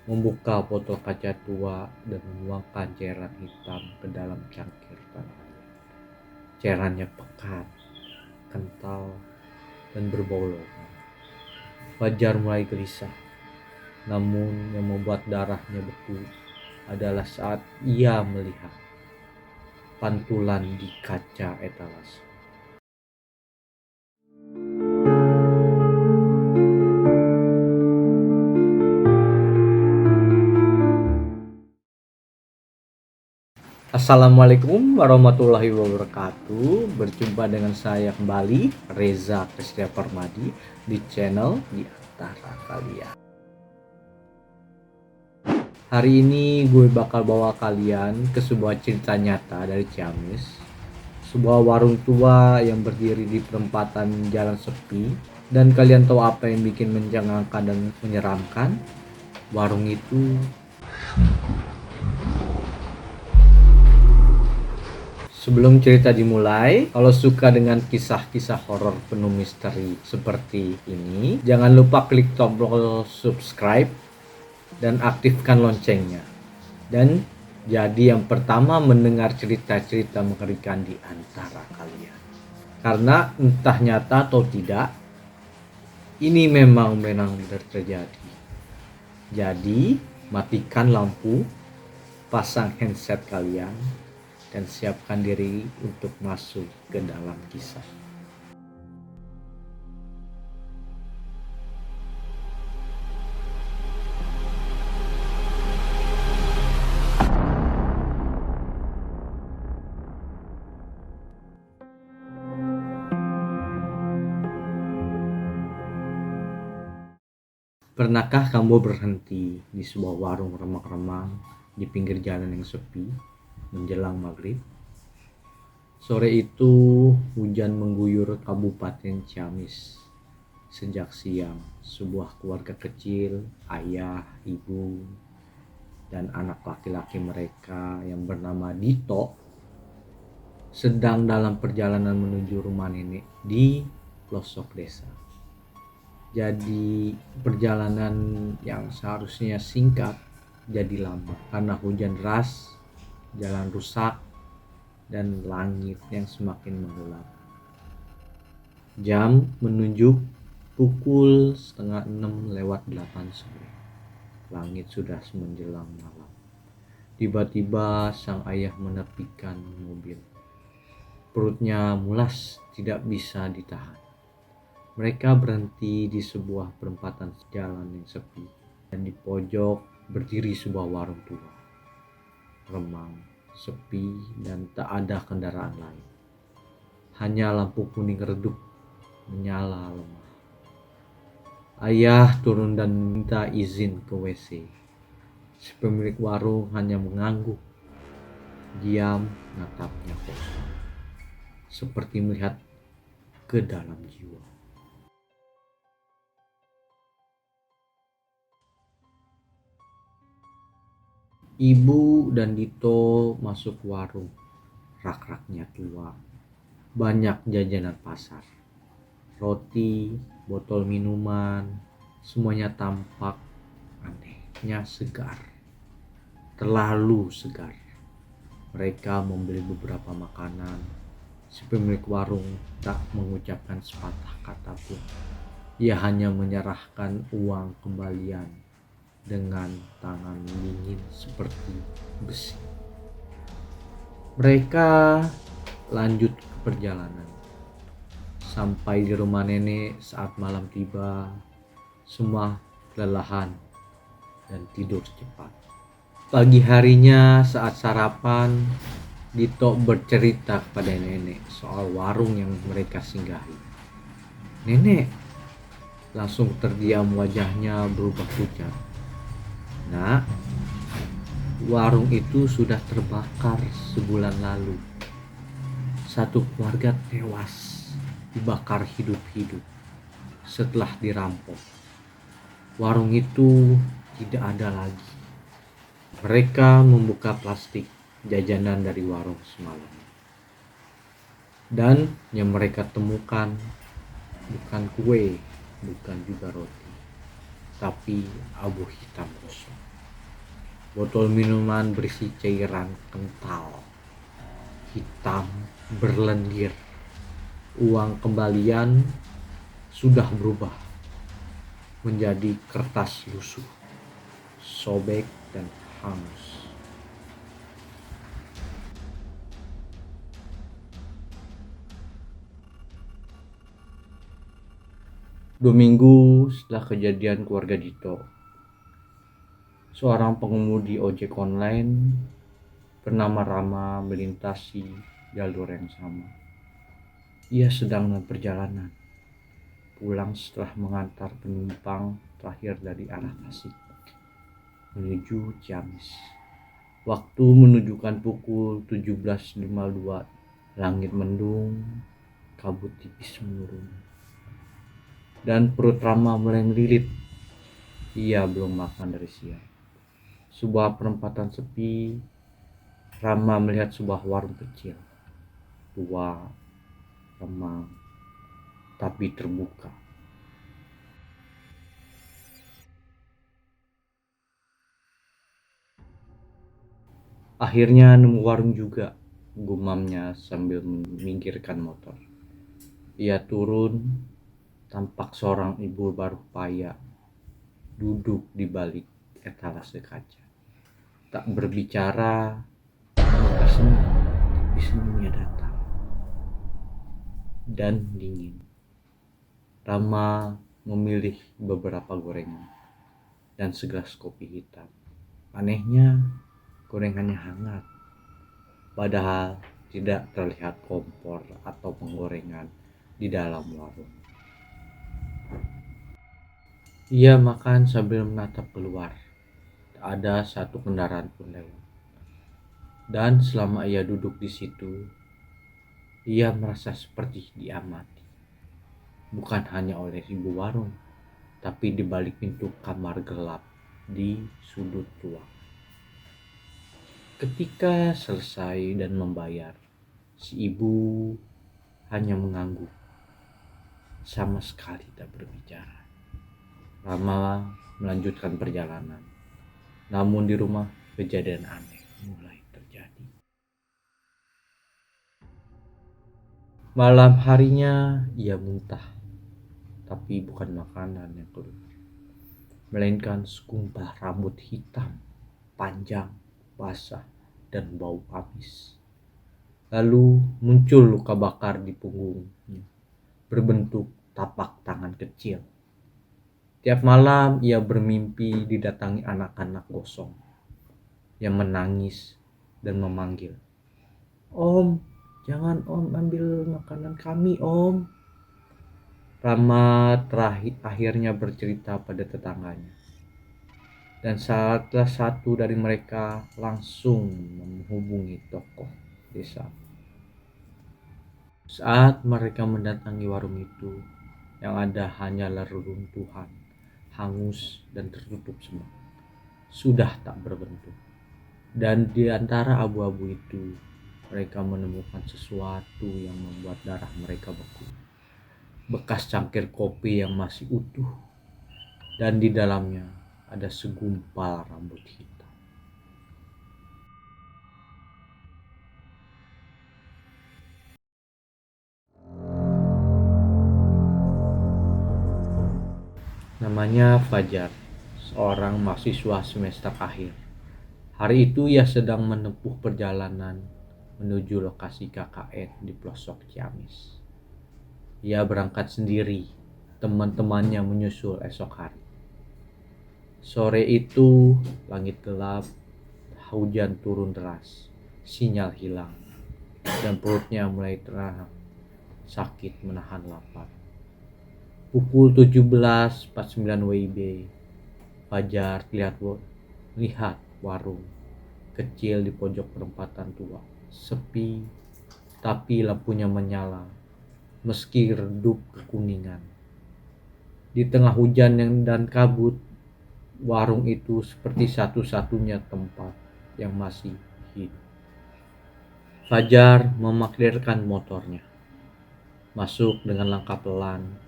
membuka botol kaca tua dan menuangkan cairan hitam ke dalam cangkir tangan. Cairannya pekat, kental, dan berbau logam. Fajar mulai gelisah, namun yang membuat darahnya beku adalah saat ia melihat pantulan di kaca etalase. Assalamualaikum warahmatullahi wabarakatuh. Berjumpa dengan saya kembali, Reza Kristia Permadi, di channel Di Antara Kalian. Hari ini gue bakal bawa kalian ke sebuah cerita nyata dari Ciamis. Sebuah warung tua yang berdiri di perempatan jalan sepi. Dan kalian tahu apa yang bikin menjengkelkan dan menyeramkan? Warung itu Sebelum cerita dimulai, kalau suka dengan kisah-kisah horor penuh misteri seperti ini, jangan lupa klik tombol subscribe dan aktifkan loncengnya. Dan jadi yang pertama mendengar cerita-cerita mengerikan di antara kalian. Karena entah nyata atau tidak, ini memang benar terjadi. Jadi, matikan lampu, pasang headset kalian, dan siapkan diri untuk masuk ke dalam kisah. Pernahkah kamu berhenti di sebuah warung remang-remang di pinggir jalan yang sepi menjelang maghrib? Sore itu hujan mengguyur Kabupaten Ciamis. Sejak siang, sebuah keluarga kecil, ayah, ibu, dan anak laki-laki mereka yang bernama Dito sedang dalam perjalanan menuju rumah nenek di pelosok desa. Jadi perjalanan yang seharusnya singkat jadi lama karena hujan deras, jalan rusak, dan langit yang semakin menggelap. Jam menunjuk pukul 5:30 sore. Langit sudah menjelang malam. Tiba-tiba sang ayah menepikan mobil. Perutnya mulas, tidak bisa ditahan. Mereka berhenti di sebuah perempatan jalan yang sepi, dan di pojok berdiri sebuah warung tua. Remang, sepi, dan tak ada kendaraan lain. Hanya lampu kuning redup menyala lemah. Ayah turun dan minta izin ke WC. Si pemilik warung hanya mengangguk, diam, natapnya kosong, seperti melihat ke dalam jiwa. Ibu dan Dito masuk warung. Rak-raknya tua. Banyak jajanan pasar. Roti, botol minuman, semuanya tampak anehnya segar. Terlalu segar. Mereka membeli beberapa makanan. Si pemilik warung tak mengucapkan sepatah kata pun. Ia hanya menyerahkan uang kembalian dengan tangan dingin seperti besi. Mereka lanjut ke perjalanan. Sampai di rumah nenek saat malam tiba, semua kelelahan dan tidur cepat. Pagi harinya saat sarapan, Dito bercerita kepada nenek soal warung yang mereka singgahi. Nenek langsung terdiam, wajahnya berubah pucat. Nah, warung itu sudah terbakar sebulan lalu. Satu keluarga tewas, dibakar hidup-hidup setelah dirampok. Warung itu tidak ada lagi. Mereka membuka plastik jajanan dari warung semalam. Dan yang mereka temukan bukan kue, bukan juga roti, tapi abu hitam kosong. Botol minuman berisi cairan kental, hitam, berlendir. Uang kembalian sudah berubah menjadi kertas lusuh, sobek dan hangus. Dua minggu setelah kejadian keluarga Dito, seorang pengemudi ojek online bernama Rama melintasi jalur yang sama. Ia sedang dalam perjalanan pulang setelah mengantar penumpang terakhir dari arah Tasik menuju Ciamis. Waktu menunjukkan pukul 17.52. Langit mendung, kabut tipis menurun, dan perut Rama mulai melilit. Ia belum makan dari siang. Sebuah perempatan sepi, Rama melihat sebuah warung kecil, tua, remang, tapi terbuka. Akhirnya nemu warung juga, gumamnya sambil meminggirkan motor. Ia turun, tampak seorang ibu baru paya duduk di balik etalase kaca. Tak berbicara, muka senang, tapi senyumnya datar dan dingin. Rama memilih beberapa gorengan dan segelas kopi hitam. Anehnya, gorengannya hangat, padahal tidak terlihat kompor atau penggorengan di dalam warung. Ia makan sambil menatap keluar. Tak ada satu kendaraan pun lewat. Dan selama ia duduk di situ, ia merasa seperti diamati. Bukan hanya oleh ibu warung, tapi di balik pintu kamar gelap di sudut ruang. Ketika selesai dan membayar, si ibu hanya mengangguk, sama sekali tak berbicara. Rama melanjutkan perjalanan. Namun di rumah, kejadian aneh mulai terjadi. Malam harinya ia muntah, tapi bukan makanan yang keluar, melainkan segumpal rambut hitam, panjang, basah, dan bau amis. Lalu muncul luka bakar di punggungnya, berbentuk tapak tangan kecil. Tiap malam ia bermimpi didatangi anak-anak gosong yang menangis dan memanggil, "Om, jangan om ambil makanan kami om." Rama akhirnya bercerita pada tetangganya, dan salah satu dari mereka langsung menghubungi tokoh desa. Saat mereka mendatangi warung itu, yang ada hanyalah reruntuhan, hangus dan tertutup semak, sudah tak berbentuk. Dan di antara abu-abu itu, mereka menemukan sesuatu yang membuat darah mereka beku. Bekas cangkir kopi yang masih utuh, dan di dalamnya ada segumpal rambut hitam. Namanya Fajar, seorang mahasiswa semester akhir. Hari itu ia sedang menempuh perjalanan menuju lokasi KKN di pelosok Ciamis. Ia berangkat sendiri, teman-temannya menyusul esok hari. Sore itu langit gelap, hujan turun deras, sinyal hilang, dan perutnya mulai terang sakit menahan lapar. Pukul 17.49 WIB, Fajar lihat warung kecil di pojok perempatan tua, sepi, tapi lampunya menyala meski redup kekuningan. Di tengah hujan dan kabut, warung itu seperti satu-satunya tempat yang masih hidup. Fajar memarkirkan motornya, masuk dengan langkah pelan.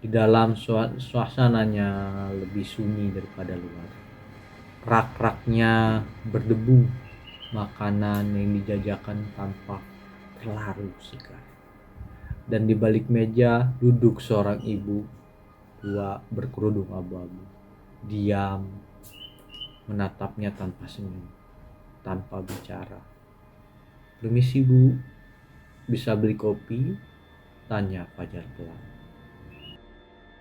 Di dalam suasananya lebih sunyi daripada luar. rak-raknya berdebu, makanan yang dijajakan tampak terlalu segar. Dan di balik meja duduk seorang ibu tua berkerudung abu-abu, diam, menatapnya tanpa senyum, tanpa bicara. "Permisi Bu, bisa beli kopi?" tanya Fajar pelan.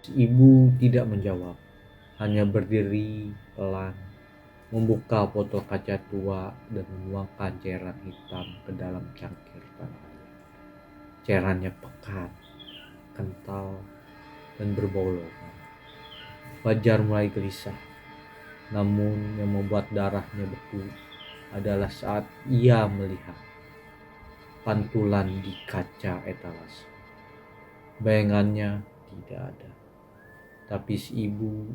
Si ibu tidak menjawab, hanya berdiri pelan, membuka botol kaca tua dan menuangkan cairan hitam ke dalam cangkir tanah liat. Cairannya pekat, kental, dan berbau logam. Fajar mulai gelisah, namun yang membuat darahnya beku adalah saat ia melihat pantulan di kaca etalase. Bayangannya tidak ada, tapi si ibu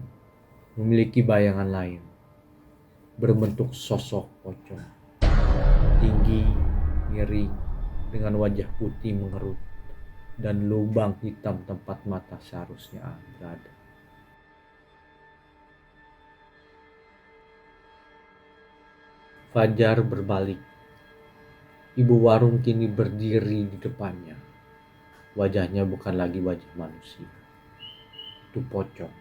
memiliki bayangan lain, berbentuk sosok pocong, tinggi, miring, dengan wajah putih mengerut, dan lubang hitam tempat mata seharusnya berada. Fajar berbalik. Ibu warung kini berdiri di depannya. Wajahnya bukan lagi wajah manusia. Itu pocong.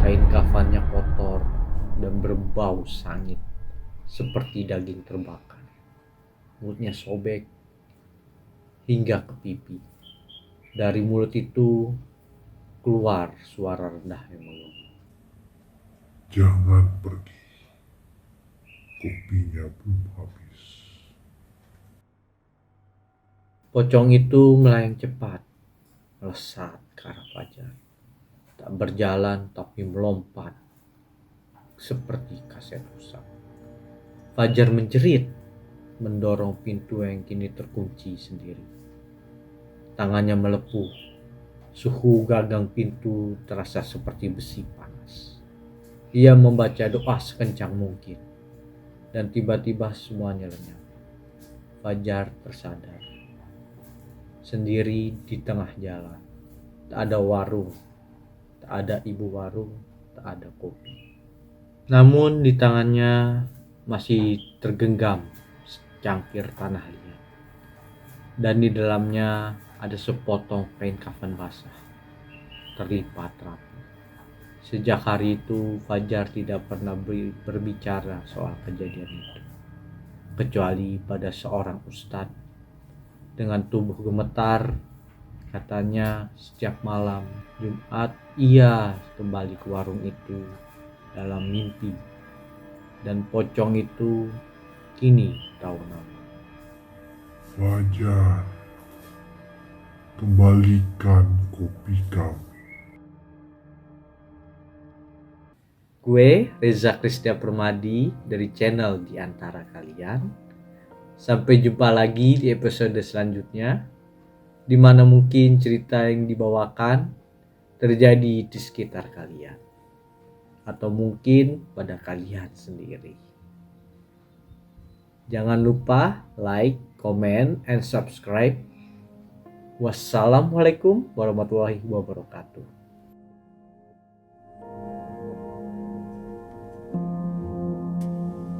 Kain kafannya kotor dan berbau sangit seperti daging terbakar. Mulutnya sobek hingga ke pipi. Dari mulut itu keluar suara rendah yang mengomel. "Jangan pergi, kopinya belum habis." Pocong itu melayang cepat, melesat ke arah Fajar. Tak berjalan tapi melompat seperti kaset rusak. Fajar menjerit, mendorong pintu yang kini terkunci sendiri. Tangannya melepuh. Suhu gagang pintu terasa seperti besi panas. Ia membaca doa sekencang mungkin. Dan tiba-tiba semuanya lenyap. Fajar tersadar. Sendiri di tengah jalan. Tak ada warung. Tak ada ibu warung. Tak ada kopi. Namun di tangannya masih tergenggam secangkir tanah liat. Dan di dalamnya ada sepotong kain kafan basah, terlipat rapi. Sejak hari itu, Fajar tidak pernah berbicara soal kejadian itu, kecuali pada seorang ustadz. Dengan tubuh gemetar, katanya setiap malam Jumat ia kembali ke warung itu dalam mimpi. Dan pocong itu kini tahu nama. "Fajar, kembalikan kopi kami." Gue Reza Kristia Permadi dari channel Di Antara Kalian. Sampai jumpa lagi di episode selanjutnya, di mana mungkin cerita yang dibawakan terjadi di sekitar kalian, atau mungkin pada kalian sendiri. Jangan lupa like, comment, and subscribe. Wassalamualaikum warahmatullahi wabarakatuh.